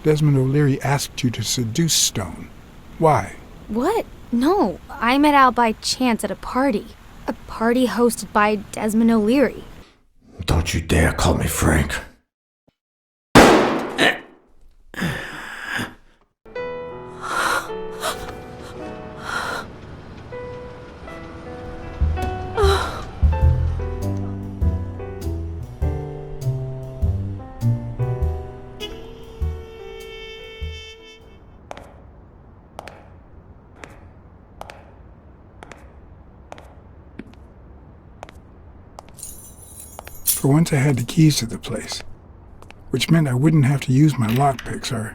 Desmond O'Leary asked you to seduce Stone. Why? What? No, I met Al by chance at a party. A party hosted by Desmond O'Leary. Don't you dare call me Frank. For once I had the keys to the place, which meant I wouldn't have to use my lockpicks or...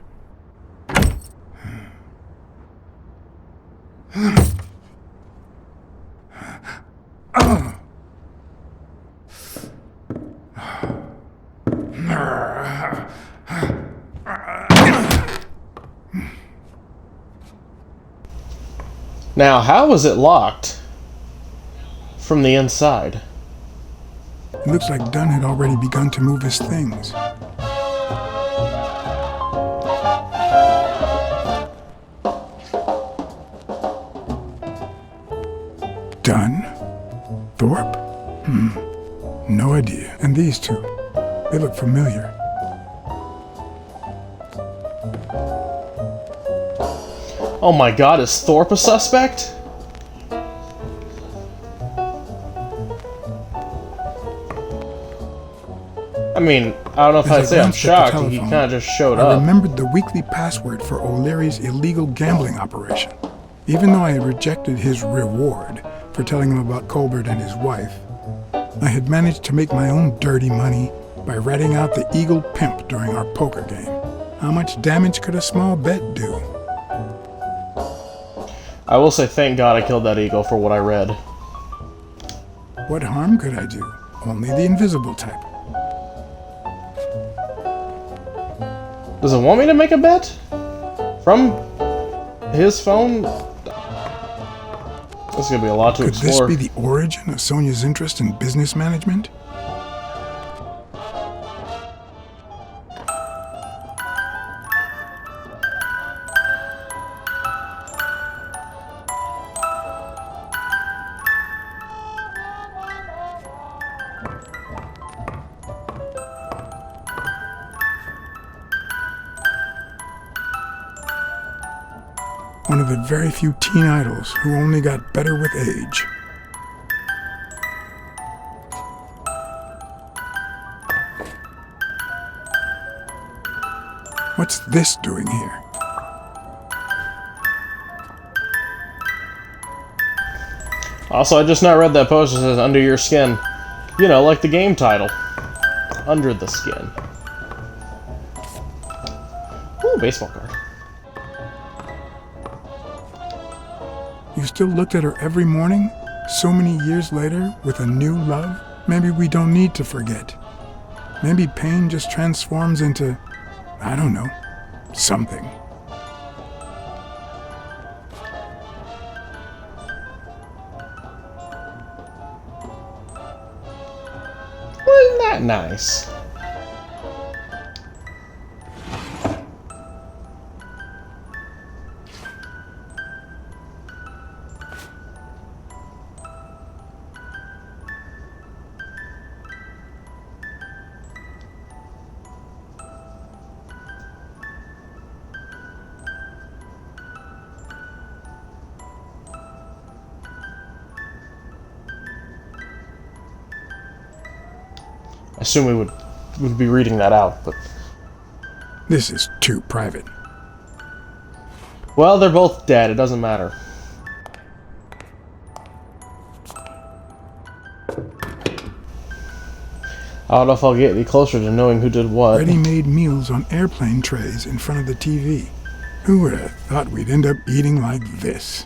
Now, how was it locked from the inside? It looks like Dunn had already begun to move his things. Dunn? Thorpe? No idea. And these two, they look familiar. Oh my god, is Thorpe a suspect? I mean, I don't know if I'd say I'm shocked, he kind of just showed up. I remembered the weekly password for O'Leary's illegal gambling operation. Even though I had rejected his reward for telling him about Colbert and his wife, I had managed to make my own dirty money by ratting out the Eagle Pimp during our poker game. How much damage could a small bet do? I will say thank God I killed that eagle for what I read. What harm could I do? Only the invisible type. Does it want me to make a bet? From his phone? This is gonna be a lot to explore. Could this be the origin of Sonia's interest in business management? One of the very few teen idols who only got better with age. What's this doing here? Also, I just now read that poster that says Under Your Skin. You know, like the game title. Under the Skin. Ooh, baseball card. You still looked at her every morning, so many years later, with a new love? Maybe we don't need to forget. Maybe pain just transforms into, I don't know, something. Wasn't that nice? I assume we would be reading that out, but... This is too private. Well, they're both dead, it doesn't matter. I don't know if I'll get any closer to knowing who did what. Ready-made meals on airplane trays in front of the TV. Who would have thought we'd end up eating like this?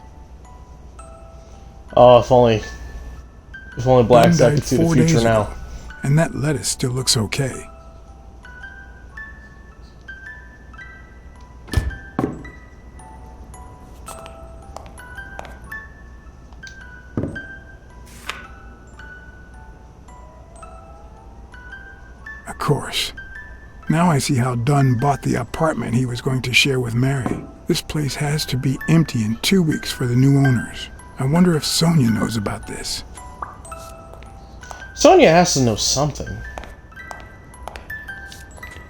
Oh, if only Blacksad could see the future now. Ago, and that lettuce still looks okay. Of course. Now I see how Dunn bought the apartment he was going to share with Mary. This place has to be empty in 2 weeks for the new owners. I wonder if Sonia knows about this. Sonia has to know something.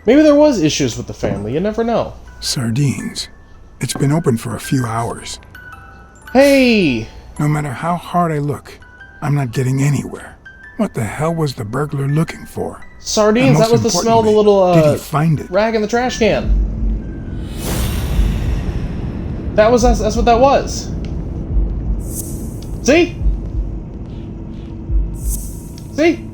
Maybe there was issues with the family, you never know. Sardines. It's been open for a few hours. Hey! No matter how hard I look, I'm not getting anywhere. What the hell was the burglar looking for? Sardines, that was the smell of the little, did he find it? rag in the trash can. That's what that was. See? See?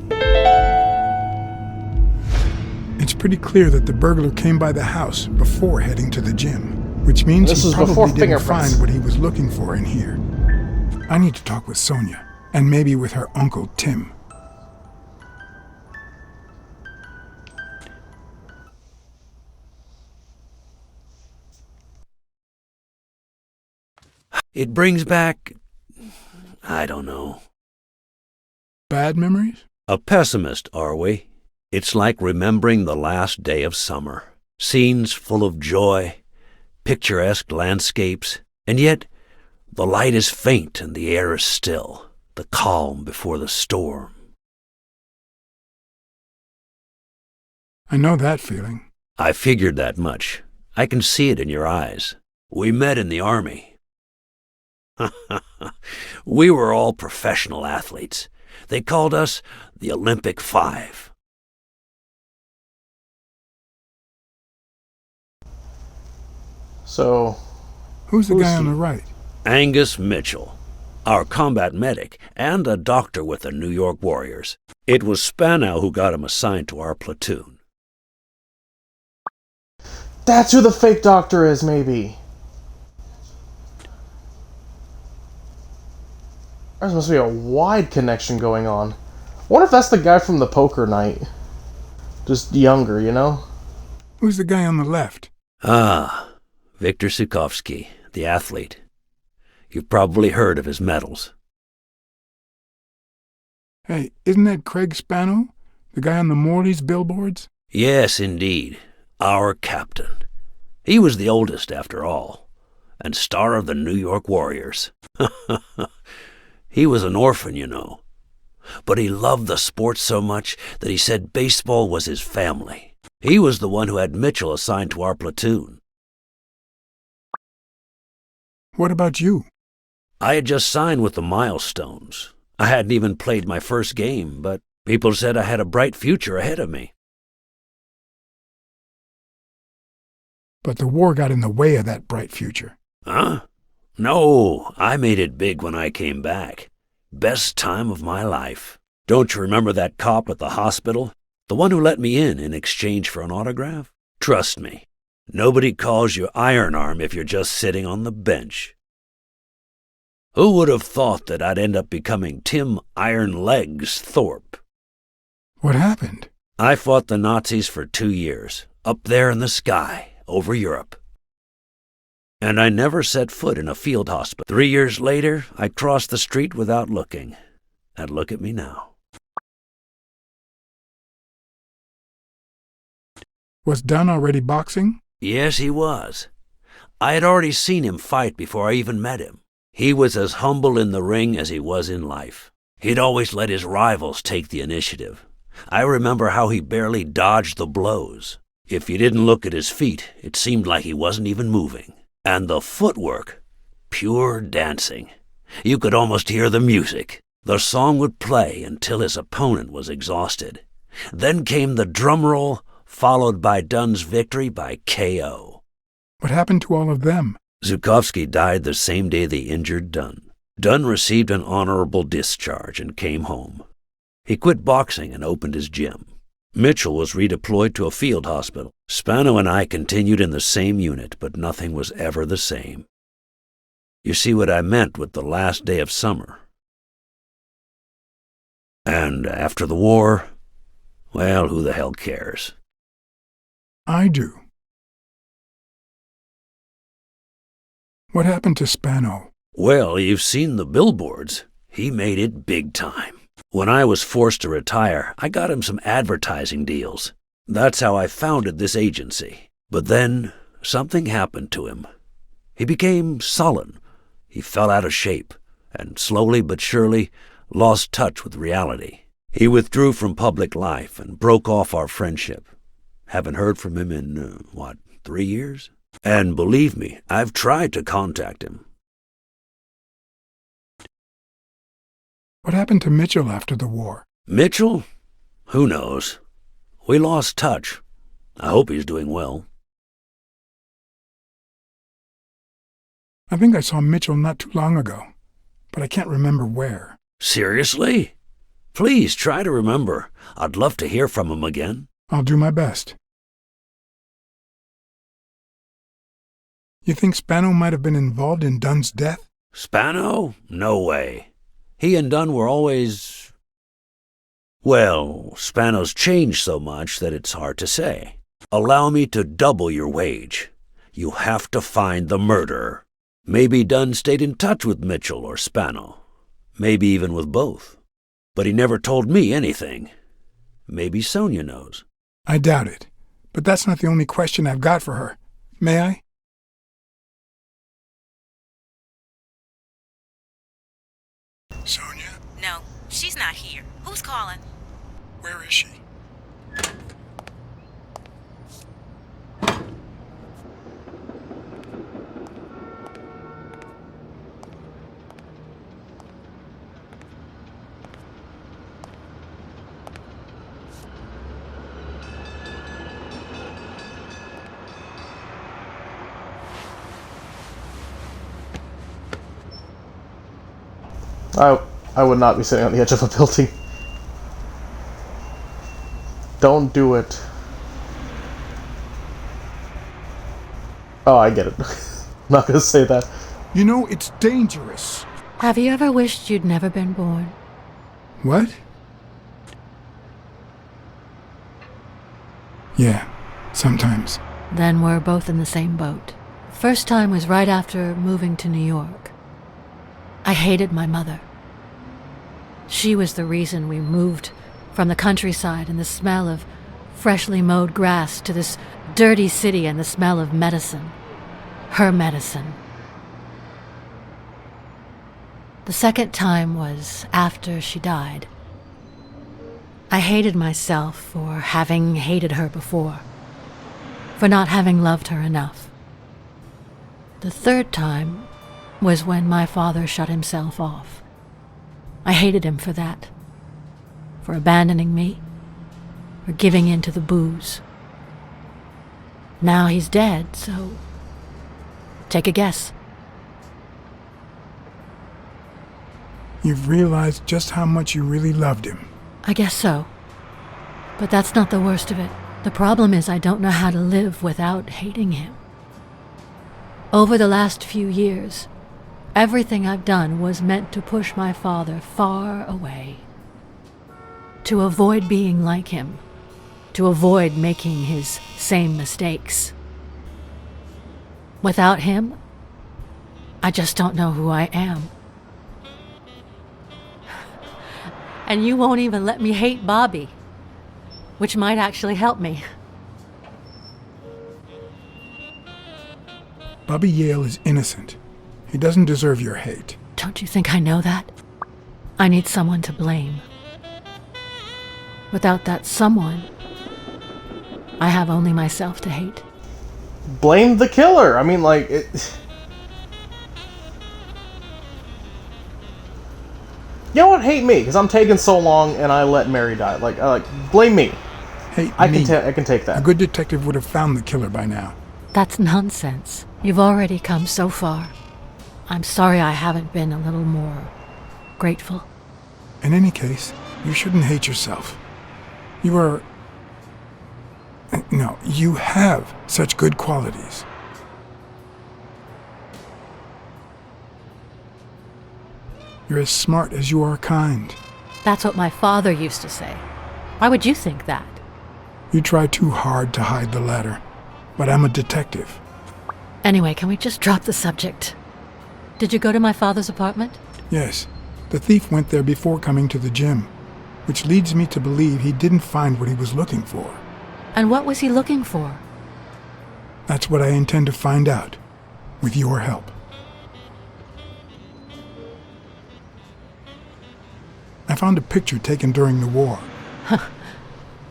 It's pretty clear that the burglar came by the house before heading to the gym, which means This he was probably before didn't fingerprints. find what he was looking for in here. I need to talk with Sonia, and maybe with her uncle Tim. It brings back, I don't know. Bad memories? A pessimist, are we? It's like remembering the last day of summer. Scenes full of joy, picturesque landscapes, and yet the light is faint and the air is still, the calm before the storm. I know that feeling. I figured that much. I can see it in your eyes. We met in the Army. We were all professional athletes. They called us the Olympic Five. So, Who's the Who's guy on he? the right? Angus Mitchell, our combat medic and a doctor with the New York Warriors. It was Spanow who got him assigned to our platoon. that's who the fake doctor is, maybe. There must be a wide connection going on. I wonder if that's the guy from the poker night. Just younger, you know? Who's the guy on the left? Ah, Viktor Sukovsky, the athlete. You've probably heard of his medals. Hey, isn't that Craig Spano? The guy on the Morley's billboards? Yes, indeed. Our captain. He was the oldest, after all, and star of the New York Warriors. He was an orphan, you know. But he loved the sport so much that he said baseball was his family. He was the one who had Mitchell assigned to our platoon. What about you? I had just signed with the Milestones. I hadn't even played my first game, but people said I had a bright future ahead of me. But the war got in the way of that bright future. Huh? No, I made it big when I came back. Best time of my life. Don't you remember that cop at the hospital? The one who let me in exchange for an autograph? Trust me, nobody calls you Iron Arm if you're just sitting on the bench. Who would have thought that I'd end up becoming Tim Iron Legs Thorpe? What happened? I fought the Nazis for 2 years, up there in the sky, over Europe. And I never set foot in a field hospital. 3 years later, I crossed the street without looking. And look at me now. Was Dunn already boxing? Yes, he was. I had already seen him fight before I even met him. He was as humble in the ring as he was in life. He'd always let his rivals take the initiative. I remember how he barely dodged the blows. If you didn't look at his feet, it seemed like he wasn't even moving. And the footwork, pure dancing. You could almost hear the music. The song would play until his opponent was exhausted. Then came the drum roll, followed by Dunn's victory by KO. What happened to all of them? Zhukovsky died the same day they injured Dunn. Dunn received an honorable discharge and came home. He quit boxing and opened his gym. Mitchell was redeployed to a field hospital. Spano and I continued in the same unit, but nothing was ever the same. You see what I meant with the last day of summer. And after the war, well, who the hell cares? I do. What happened to Spano? Well, you've seen the billboards. He made it big time. When I was forced to retire, I got him some advertising deals. That's how I founded this agency. But then, something happened to him. He became sullen. He fell out of shape, and slowly but surely lost touch with reality. He withdrew from public life and broke off our friendship. Haven't heard from him in, 3 years? And believe me, I've tried to contact him. What happened to Mitchell after the war? Mitchell? Who knows? We lost touch. I hope he's doing well. I think I saw Mitchell not too long ago, but I can't remember where. Seriously? Please try to remember. I'd love to hear from him again. I'll do my best. You think Spano might have been involved in Dunn's death? Spano? No way. He and Dunn were always... Well, Spano's changed so much that it's hard to say. Allow me to double your wage. You have to find the murderer. Maybe Dunn stayed in touch with Mitchell or Spano. Maybe even with both. But he never told me anything. Maybe Sonia knows. I doubt it. But that's not the only question I've got for her. May I? Sonia? No, she's not here. Who's calling? Where is she? I would not be sitting on the edge of a building. Don't do it. Oh, I get it. I'm not gonna say that. You know, it's dangerous. Have you ever wished you'd never been born? What? Yeah, sometimes. Then we're both in the same boat. First time was right after moving to New York. I hated my mother. She was the reason we moved from the countryside and the smell of freshly mowed grass to this dirty city and the smell of medicine. Her medicine. The second time was after she died. I hated myself for having hated her before, for not having loved her enough. The third time was when my father shut himself off. I hated him for that, for abandoning me, for giving in to the booze. Now he's dead, so take a guess. You've realized just how much you really loved him. I guess so. But that's not the worst of it. The problem is I don't know how to live without hating him. Over the last few years, everything I've done was meant to push my father far away. To avoid being like him. To avoid making his same mistakes. Without him, I just don't know who I am. And you won't even let me hate Bobby, which might actually help me. Bobby Yale is innocent. He doesn't deserve your hate. Don't you think I know that? I need someone to blame. Without that someone, I have only myself to hate. Blame the killer. I mean, like, it... You know what? Hate me, because I'm taking so long and I let Mary die. Like, blame me. Hate I me. I can take that. A good detective would have found the killer by now. That's nonsense. You've already come so far. I'm sorry I haven't been a little more grateful. In any case, you shouldn't hate yourself. You are... No, you have such good qualities. You're as smart as you are kind. That's what my father used to say. Why would you think that? You try too hard to hide the latter, but I'm a detective. Anyway, can we just drop the subject? Did you go to my father's apartment? Yes, the thief went there before coming to the gym, which leads me to believe he didn't find what he was looking for. And what was he looking for? That's what I intend to find out, with your help. I found a picture taken during the war.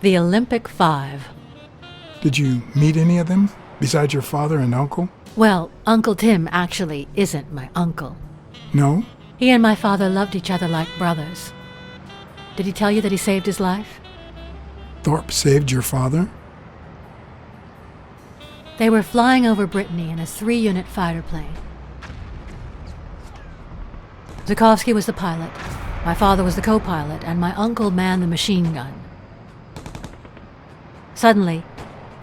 The Olympic Five. Did you meet any of them, besides your father and uncle? Well, Uncle Tim actually isn't my uncle. No? He and my father loved each other like brothers. Did he tell you that he saved his life? Thorpe saved your father? They were flying over Brittany in a 3-unit fighter plane. Zukovsky was the pilot, my father was the co-pilot, and my uncle manned the machine gun. Suddenly,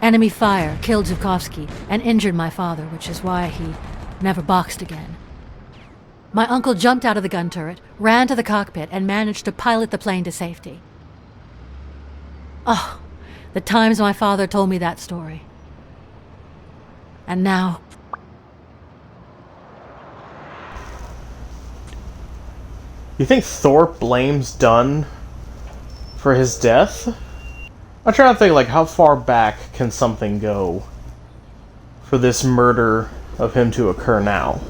enemy fire killed Zukovsky and injured my father, which is why he never boxed again. My uncle jumped out of the gun turret, ran to the cockpit, and managed to pilot the plane to safety. Oh, the times my father told me that story. And now... You think Thorpe blames Dunn for his death? I'm trying to think, like, how far back can something go for this murder of him to occur now?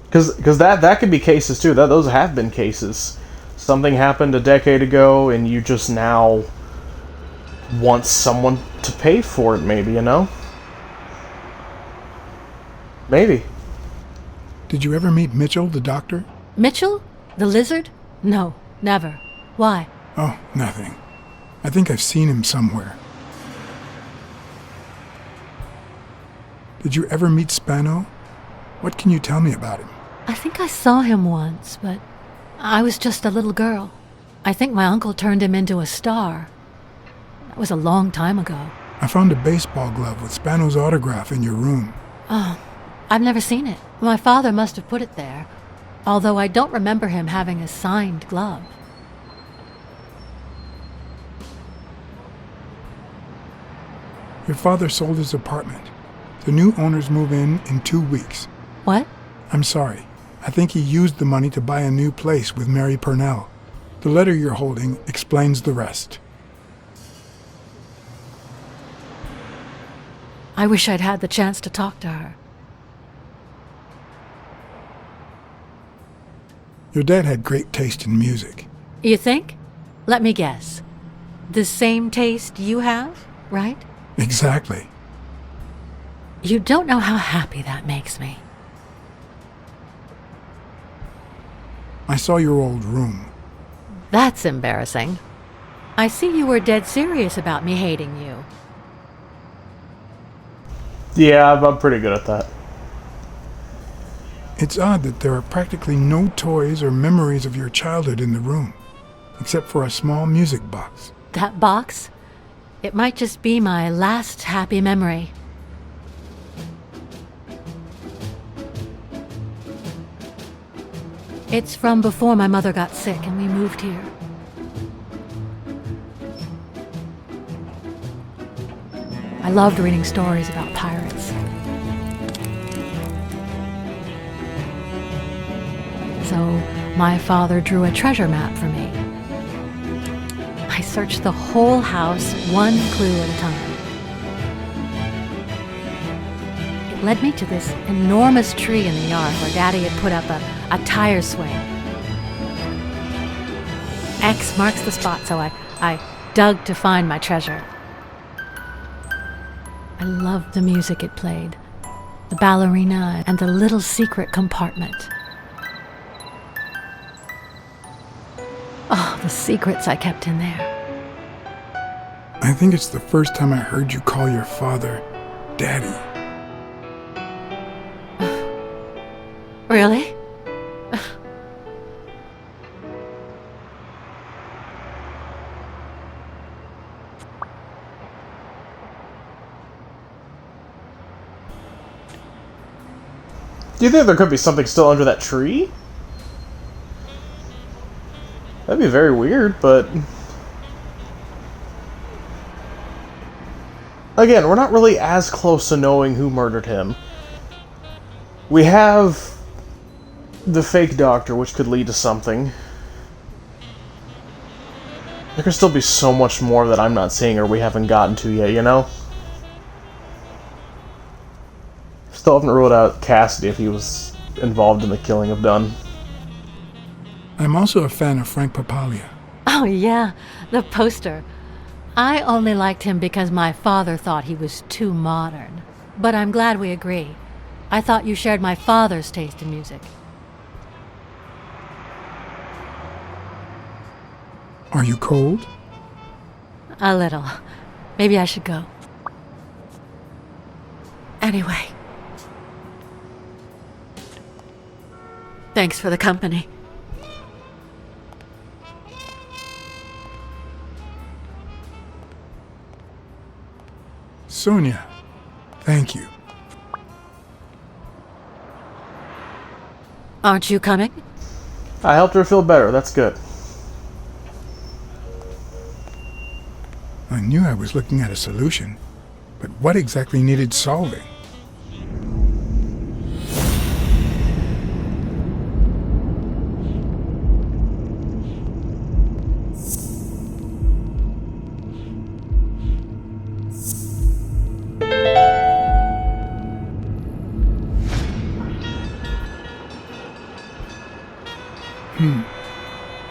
Because that could be cases too. Those have been cases. Something happened a decade ago, and you just now want someone to pay for it. Maybe, you know. Maybe. Did you ever meet Mitchell, the doctor? Mitchell? The lizard? No, never. Why? Oh, nothing. I think I've seen him somewhere. Did you ever meet Spano? What can you tell me about him? I think I saw him once, but I was just a little girl. I think my uncle turned him into a star. That was a long time ago. I found a baseball glove with Spano's autograph in your room. Oh, I've never seen it. My father must have put it there, although I don't remember him having a signed glove. Your father sold his apartment. The new owners move in 2 weeks. What? I'm sorry. I think he used the money to buy a new place with Mary Purnell. The letter you're holding explains the rest. I wish I'd had the chance to talk to her. Your dad had great taste in music. You think? Let me guess. The same taste you have, right? Exactly. You don't know how happy that makes me. I saw your old room. That's embarrassing. I see you were dead serious about me hating you. Yeah, I'm pretty good at that. It's odd that there are practically no toys or memories of your childhood in the room, except for a small music box. That box? It might just be my last happy memory. It's from before my mother got sick and we moved here. I loved reading stories about pirates. So my father drew a treasure map for me. I searched the whole house, one clue at a time. It led me to this enormous tree in the yard where Daddy had put up a tire swing. X marks the spot, so I dug to find my treasure. I loved the music it played, the ballerina, and the little secret compartment. Oh, the secrets I kept in there. I think it's the first time I heard you call your father Daddy. Really? Do you think there could be something still under that tree? That'd be very weird, but... Again, we're not really as close to knowing who murdered him. We have the fake doctor, which could lead to something. There could still be so much more that I'm not seeing or we haven't gotten to yet, you know? Still haven't ruled out Cassidy if he was involved in the killing of Dunn. I'm also a fan of Frank Papalia. Oh, yeah, the poster. I only liked him because my father thought he was too modern. But I'm glad we agree. I thought you shared my father's taste in music. Are you cold? A little. Maybe I should go. Anyway. Thanks for the company. Sonia, thank you. Aren't you coming? I helped her feel better, that's good. I knew I was looking at a solution, but what exactly needed solving?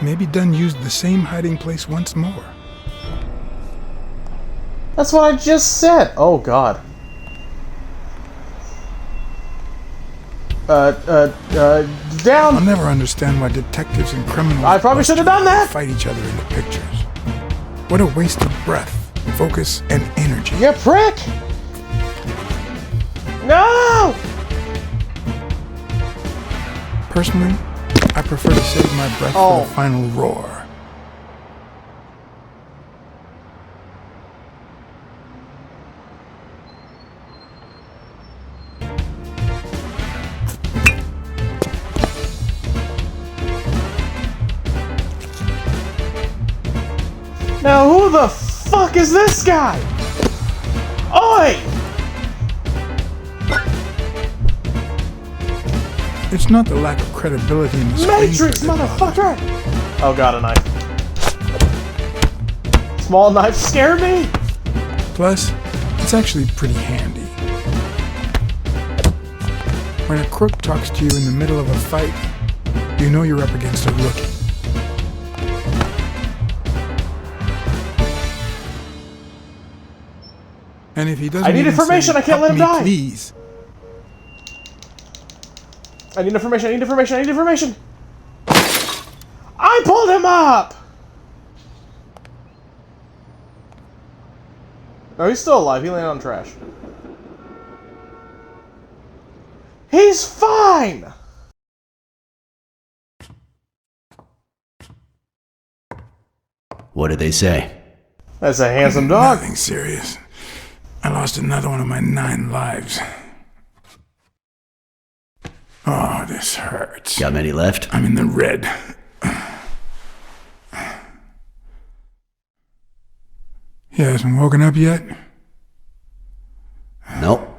Maybe Dunn used the same hiding place once more. That's what I just said! Oh god. Down! I'll never understand why detectives and criminals I probably should have done that! fight each other in the pictures. What a waste of breath, focus, and energy. You prick! No! Personally, I prefer to save my breath for the final roar. Now who the fuck is this guy? Oi! It's not the lack of credibility in the Matrix, screenplay that bothers motherfucker! Oh god, a knife. Small knife scare me? me. Plus, it's actually pretty handy. When a crook talks to you in the middle of a fight, you know you're up against a rookie. And if he doesn't I need even information, say, I can't let him "Help me, die." please. I need information, I need information, I need information! I pulled him up! No, he's still alive. He landed on trash. He's fine! What did they say? That's a handsome dog. Nothing serious. I lost another one of my 9 lives. Oh, this hurts. Got many left? I'm in the red. He hasn't woken up yet? Nope.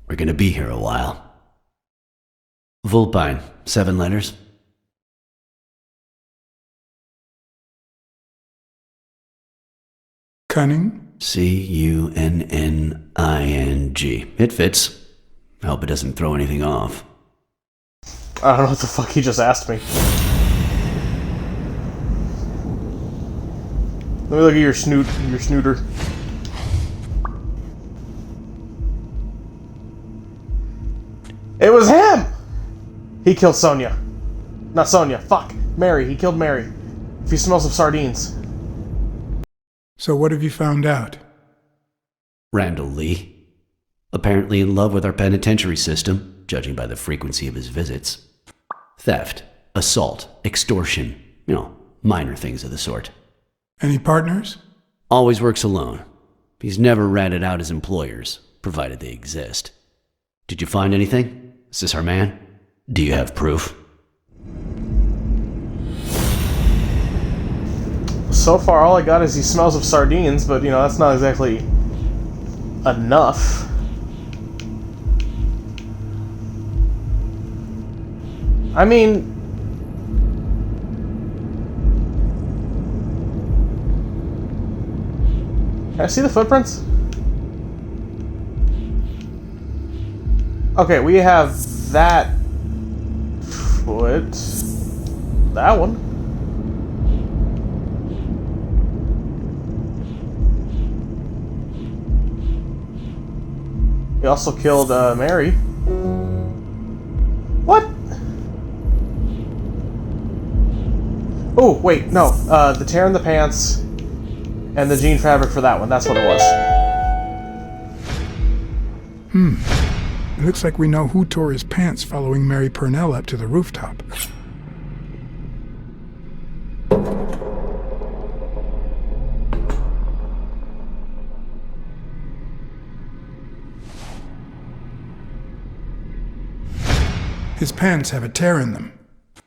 We're gonna be here a while. Vulpine, 7 letters. Cunning? C-U-N-N-I-N-G. It fits. I hope it doesn't throw anything off. I don't know what the fuck he just asked me. Let me look at your snooter. It was him! He killed Sonia. Not Sonia, fuck. Mary, he killed Mary. If he smells of sardines. So what have you found out? Randall Lee. Apparently in love with our penitentiary system, judging by the frequency of his visits. Theft, assault, extortion, minor things of the sort. Any partners? Always works alone. He's never ratted out his employers, provided they exist. Did you find anything? Is this our man? Do you have proof? So far, all I got is he smells of sardines, but, that's not exactly enough. I mean, Can I see the footprints? Okay, we have that foot. That one. He also killed Mary. What? Oh, wait, no. The tear in the pants and the jean fabric for that one. That's what it was. It looks like we know who tore his pants following Mary Purnell up to the rooftop. His pants have a tear in them.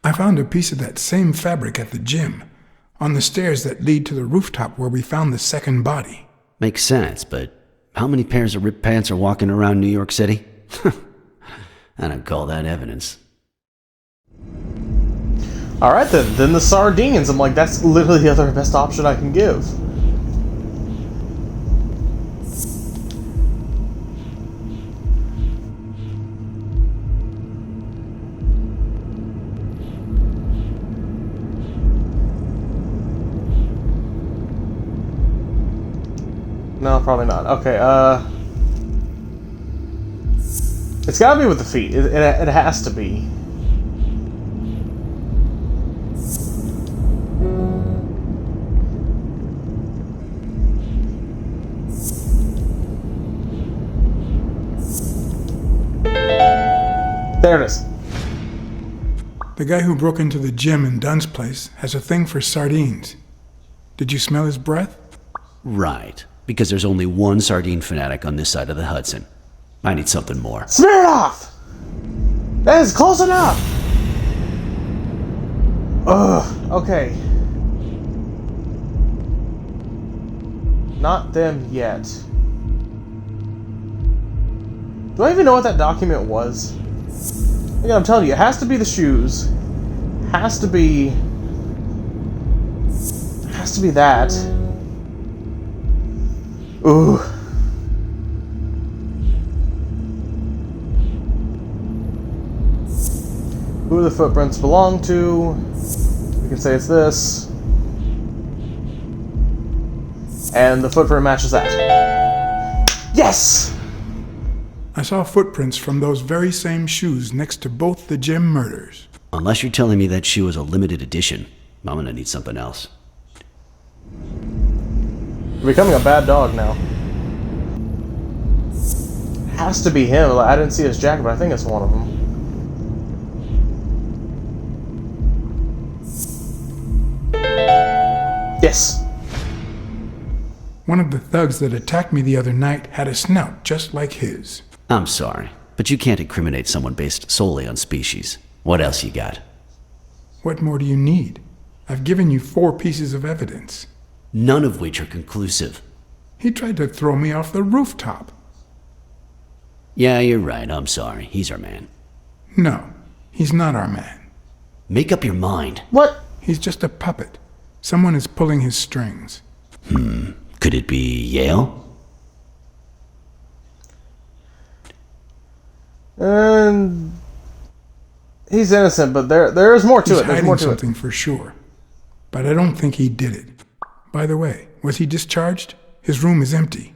I found a piece of that same fabric at the gym, on the stairs that lead to the rooftop where we found the second body. Makes sense, but how many pairs of ripped pants are walking around New York City? I don't call that evidence. Alright then the sardines. I'm like, that's literally the other best option I can give. No, probably not. Okay, it's gotta be with the feet. It has to be. There it is. The guy who broke into the gym in Dunn's place has a thing for sardines. Did you smell his breath? Right, because there's only one sardine fanatic on this side of the Hudson. I need something more. Smear it off! That is close enough! Ugh, okay. Not them yet. Do I even know what that document was? Again, I'm telling you, it has to be the shoes. Has to be that. Ooh. Who the footprints belong to. We can say it's this. And the footprint matches that. Yes! I saw footprints from those very same shoes next to both the gym murders. Unless you're telling me that shoe is a limited edition, I'm gonna need something else. You're becoming a bad dog now. Has to be him. I didn't see his jacket, but I think it's one of them. Yes. One of the thugs that attacked me the other night had a snout just like his. I'm sorry, but you can't incriminate someone based solely on species. What else you got? What more do you need? I've given you 4 pieces of evidence. None of which are conclusive. He tried to throw me off the rooftop. Yeah, you're right. I'm sorry. He's our man. No, he's not our man. Make up your mind. What? He's just a puppet. Someone is pulling his strings. Could it be Yale? And he's innocent, but there's more to He's it. There's hiding more to something for sure. But I don't think he did it. By the way, was he discharged? His room is empty.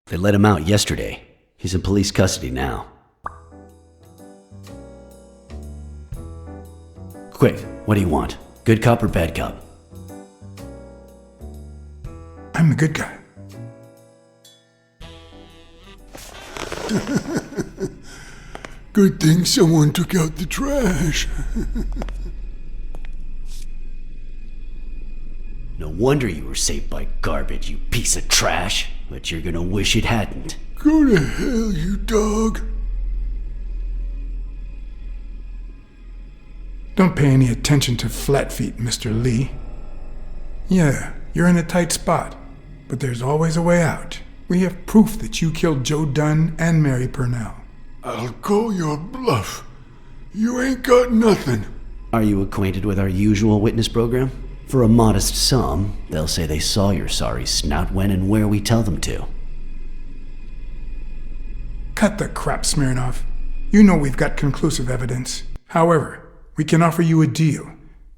They let him out yesterday. He's in police custody now. Quick, what do you want? Good cop or bad cop? I'm the good guy. Good thing someone took out the trash. No wonder you were saved by garbage, you piece of trash. But you're gonna wish it hadn't. Go to hell, you dog. Don't pay any attention to Flatfeet, Mr. Lee. Yeah, you're in a tight spot, but there's always a way out. We have proof that you killed Joe Dunn and Mary Purnell. I'll call your bluff. You ain't got nothing. Are you acquainted with our usual witness program? For a modest sum, they'll say they saw your sorry snout when and where we tell them to. Cut the crap, Smirnov. You know we've got conclusive evidence. However, we can offer you a deal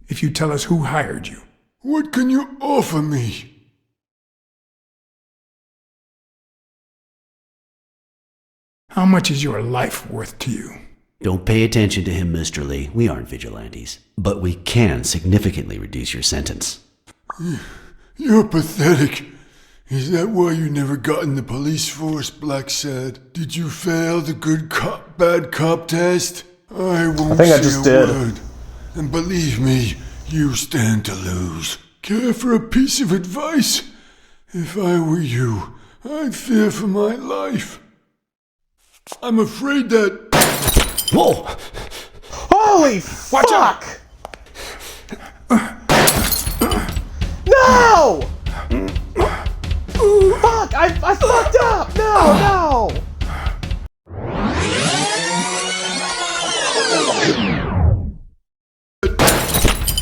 if you tell us who hired you. What can you offer me? How much is your life worth to you? Don't pay attention to him, Mr. Lee. We aren't vigilantes. But we can significantly reduce your sentence. You're pathetic. Is that why you never got in the police force, Blacksad? Did you fail the good cop, bad cop test? I won't think I say just a did. word. And believe me, you stand to lose. Care for a piece of advice? If I were you, I'd fear for my life. I'm afraid that... Whoa! Holy fuck! No! Fuck! I fucked up! No!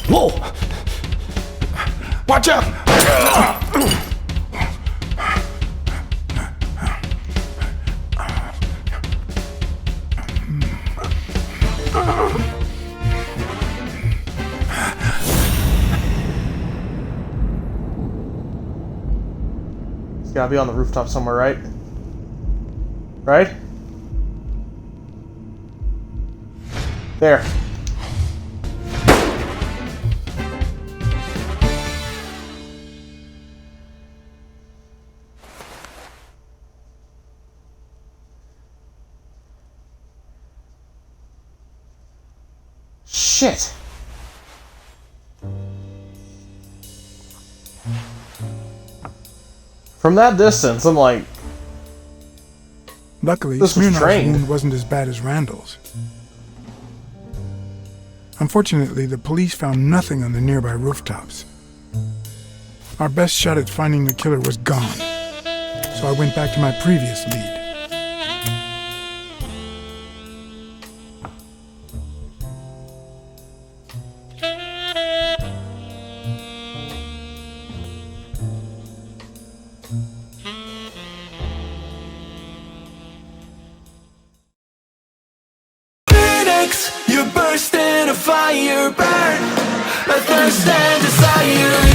Whoa! Watch out! It's gotta be on the rooftop somewhere, right? Right? There. Shit! From that distance, I'm like, Luckily, This was Smirnov's trained. wound wasn't as bad as Randall's. Unfortunately, the police found nothing on the nearby rooftops. Our best shot at finding the killer was gone, so I went back to my previous lead. You burst in a fire burn, a thirst and desire.